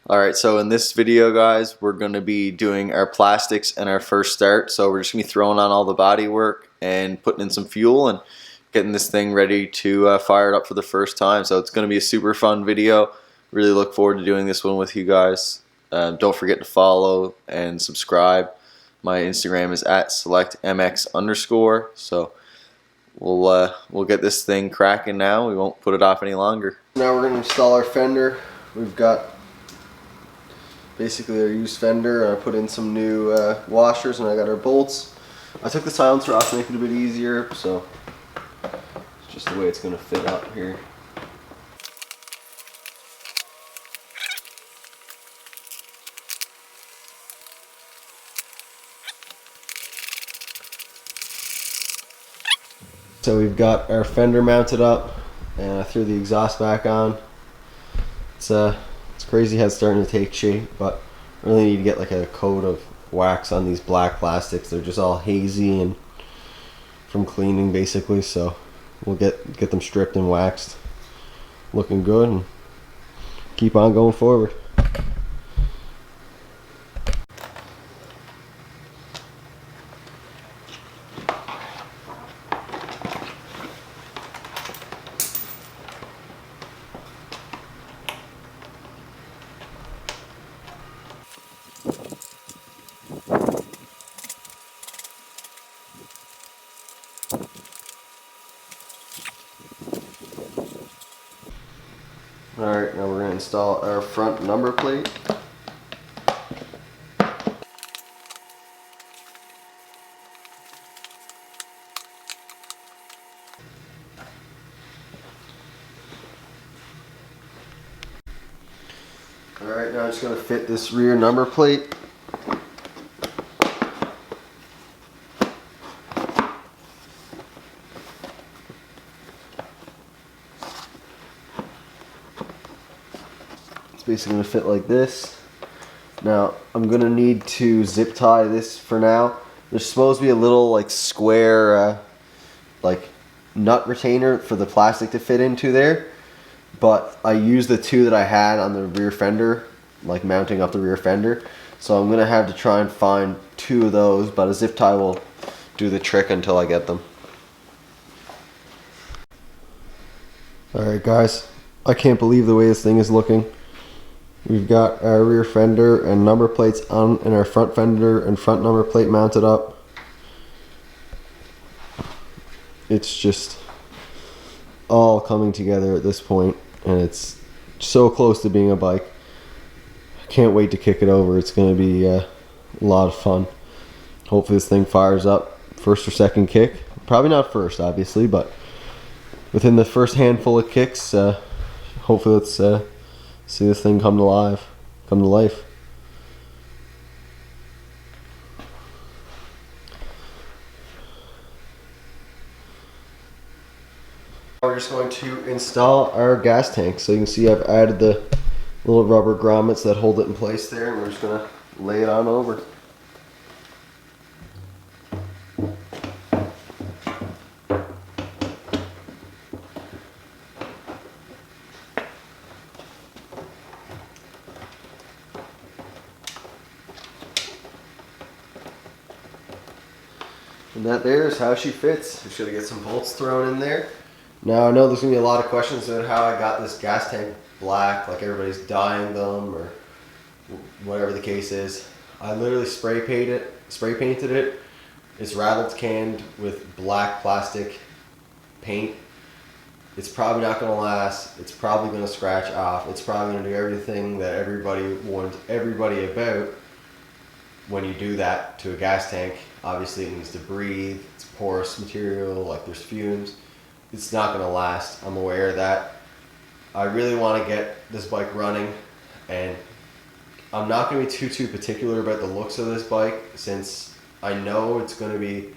Alright, so in this video, guys, we're going to be doing our plastics and our first start. So we're just going to be throwing on all the body work and putting in some fuel and getting this thing ready to fire it up for the first time. So it's going to be a super fun video. Really look forward to doing this one with you guys. Don't forget to follow and subscribe. My Instagram is @selectmx_. So we'll get this thing cracking now. We won't put it off any longer. Now we're going to install our fender. We've got basically our used fender. I put in some new washers and I got our bolts. I took the silencer off to make it a bit easier, so it's just the way it's going to fit up here. So we've got our fender mounted up and I threw the exhaust back on. It's crazy how it's starting to take shape, but I really need to get like a coat of wax on these black plastics. They're just all hazy and from cleaning basically, so we'll get them stripped and waxed. Looking good and keep on going forward. Alright, now we're going to install our front number plate. Alright, now I'm just going to fit this rear number plate. Basically going to fit like this. Now I'm going to need to zip tie this for now. There's supposed to be a little like square like nut retainer for the plastic to fit into there, but I used the two that I had on the rear fender, like mounting up the rear fender, so I'm going to have to try and find two of those, but a zip tie will do the trick until I get them. Alright guys, I can't believe the way this thing is looking. We've got our rear fender and number plates on, and our front fender and front number plate mounted up. It's just all coming together at this point, and it's so close to being a bike. I can't wait to kick it over. It's going to be a lot of fun. Hopefully this thing fires up first or second kick. Probably not first, obviously, but within the first handful of kicks, hopefully let's see this thing come to life. We're just going to install our gas tank. So you can see I've added the little rubber grommets that hold it in place there, and we're just going to lay it on over. And that there is how she fits. Just gotta get some bolts thrown in there. Now I know there's gonna be a lot of questions about how I got this gas tank black, like everybody's dyeing them or whatever the case is. I literally spray painted it. It's rattled canned with black plastic paint. It's probably not gonna last. It's probably gonna scratch off. It's probably gonna do everything that everybody warns everybody about. When you do that to a gas tank, obviously it needs to breathe, it's porous material, like there's fumes. It's not going to last, I'm aware of that. I really want to get this bike running, and I'm not going to be too particular about the looks of this bike, since I know it's going to be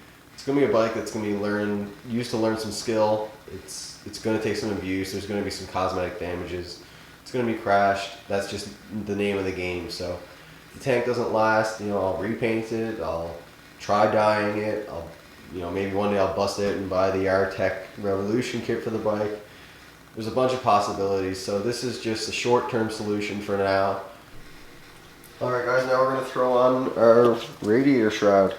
a bike that's going to be used to learn some skill. It's going to take some abuse, there's going to be some cosmetic damages, it's going to be crashed. That's just the name of the game. So if the tank doesn't last, I'll repaint it, I'll try dyeing it, maybe one day I'll bust it and buy the Artec Revolution kit for the bike. There's a bunch of possibilities, so this is just a short-term solution for now. Alright guys, now we're going to throw on our radiator shroud.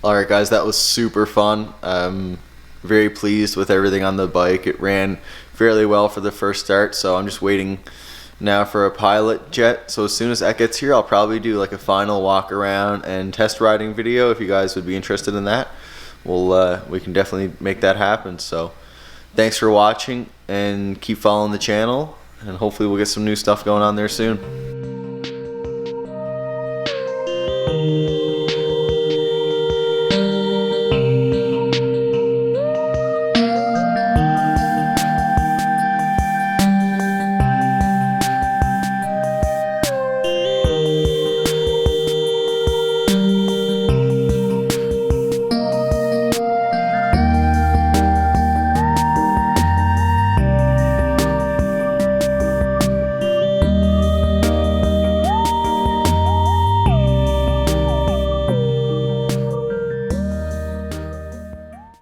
Alright guys, that was super fun. Very pleased with everything on the bike. It ran fairly well for the first start, so I'm just waiting now for a pilot jet. So as soon as that gets here, I'll probably do like a final walk around and test riding video. If you guys would be interested in that, we can definitely make that happen. So thanks for watching, and keep following the channel, and hopefully we'll get some new stuff going on there soon.